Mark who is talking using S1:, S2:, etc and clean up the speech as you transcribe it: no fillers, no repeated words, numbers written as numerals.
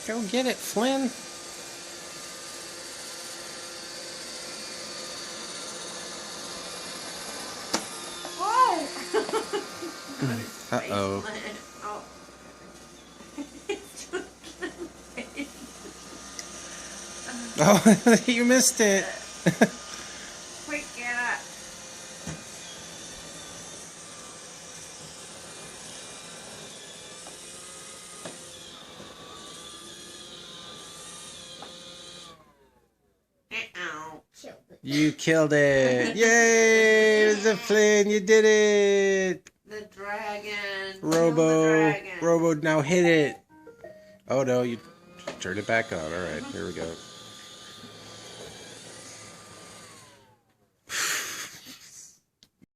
S1: Go get it, Flynn. Uh-oh. Oh, you missed it.
S2: Quick, get up.
S1: You killed it. Yay, Mr. Flynn, you did it.
S2: The dragon.
S1: Robo, now hit it. Oh no, you turned it back on. All right, here we go.